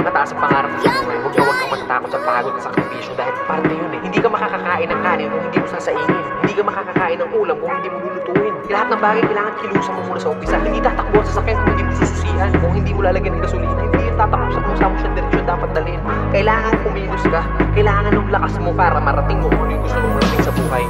kataas ang pangarap mo sa buhay, huwag kang matatakot sa pagod at sakripisyo dahil parte yun eh. Hindi ka makakakain ng kanin kung hindi mo sasaingin. Hindi ka makakakain ng ulam kung hindi mo lulutuin. Lahat ng bagay kailangan kilusan mo muna sa umpisa. Hindi tatakbo sa sakyan kung hindi mo sususihan. Kung hindi mo lalagyan ng gasolina, hindi yung tatakbo sa kung saan mo siya diretsyon dapat dalhin. Kailangan kumilos ka. Kailangan ng lakas mo para marating mo kung yung gusto mo marating sa buhay.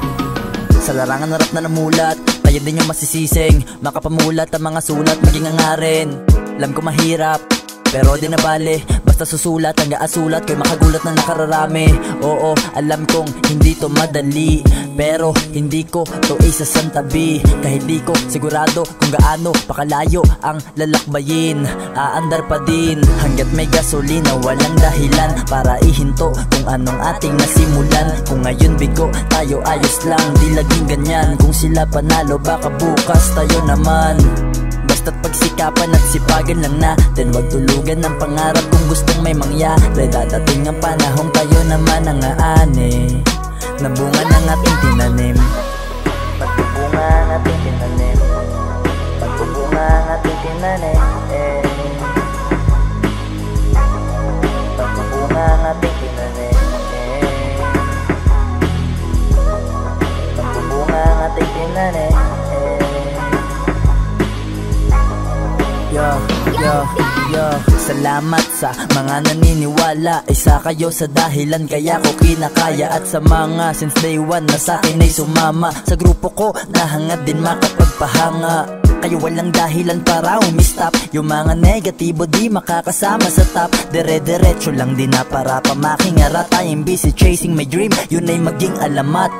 Sa larangan harap na namulat, tayo din yung masisising. Makapamulat ang mga sulat, maging angarin. Alam ko mahirap, pero di na bale. Basta susulat, hanggang asulat, ko'y makagulat na nakararami. Oo, alam kong hindi to madali, pero hindi ko to isasantabi. Kahit di ko sigurado kung gaano pakalayo ang lalakbayin, aandar pa din hanggat may gasolina. Walang dahilan para ihinto kung anong ating nasimulan. Kung ngayon bigo tayo, ayos lang, di laging ganyan. Kung sila panalo, baka bukas tayo naman. Basta't pagsikapan at sipagan lang natin, wag tulugan ng pangarap kung gustong may mangyari. Dadating ang panahong tayo naman ang aani na bunga ng ating tinanim. Pagbubunga ang ating tinanim, pagbubunga ang ating tinanim, pagbubunga ang ating tinanim, pagbubunga ang ating tinanim. Salamat sa mga naniniwala, isa kayo sa dahilan kaya ko kinakaya. At sa mga since day one na sa'kin ay sumama, sa grupo ko nahangad din makapagpahanga. Kayo walang dahilan para umistop, yung mga negatibo di makakasama sa top. Dire-diretso lang din na para pamakingarap. I'm busy chasing my dream, yun ay maging alamat.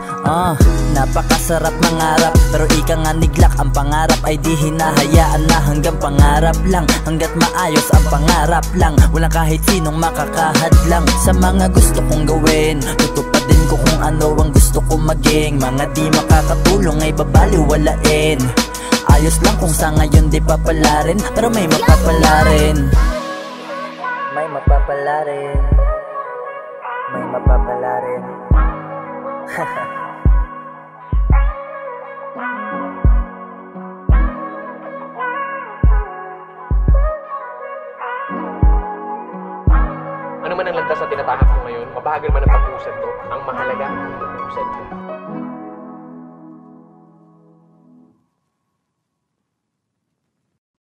Napakasarap mangarap, pero ika nga niglak. Ang pangarap ay di hinahayaan na hanggang pangarap lang. Hanggat maayos ang pangarap lang, walang kahit sinong makakahadlang sa mga gusto kong gawin. Tutupadin ko kung ano ang gusto kong maging. Mga di makakatulong ay babaliwalain. Ayos lang kung sa ngayon di papala rin, pero may mapapala rin. May mapapala rin, may mapapala rin. Ano man ang landas na tinatahak mo ngayon, mabagal man ang pag-usad mo, ang mahalaga ang pag-usad mo.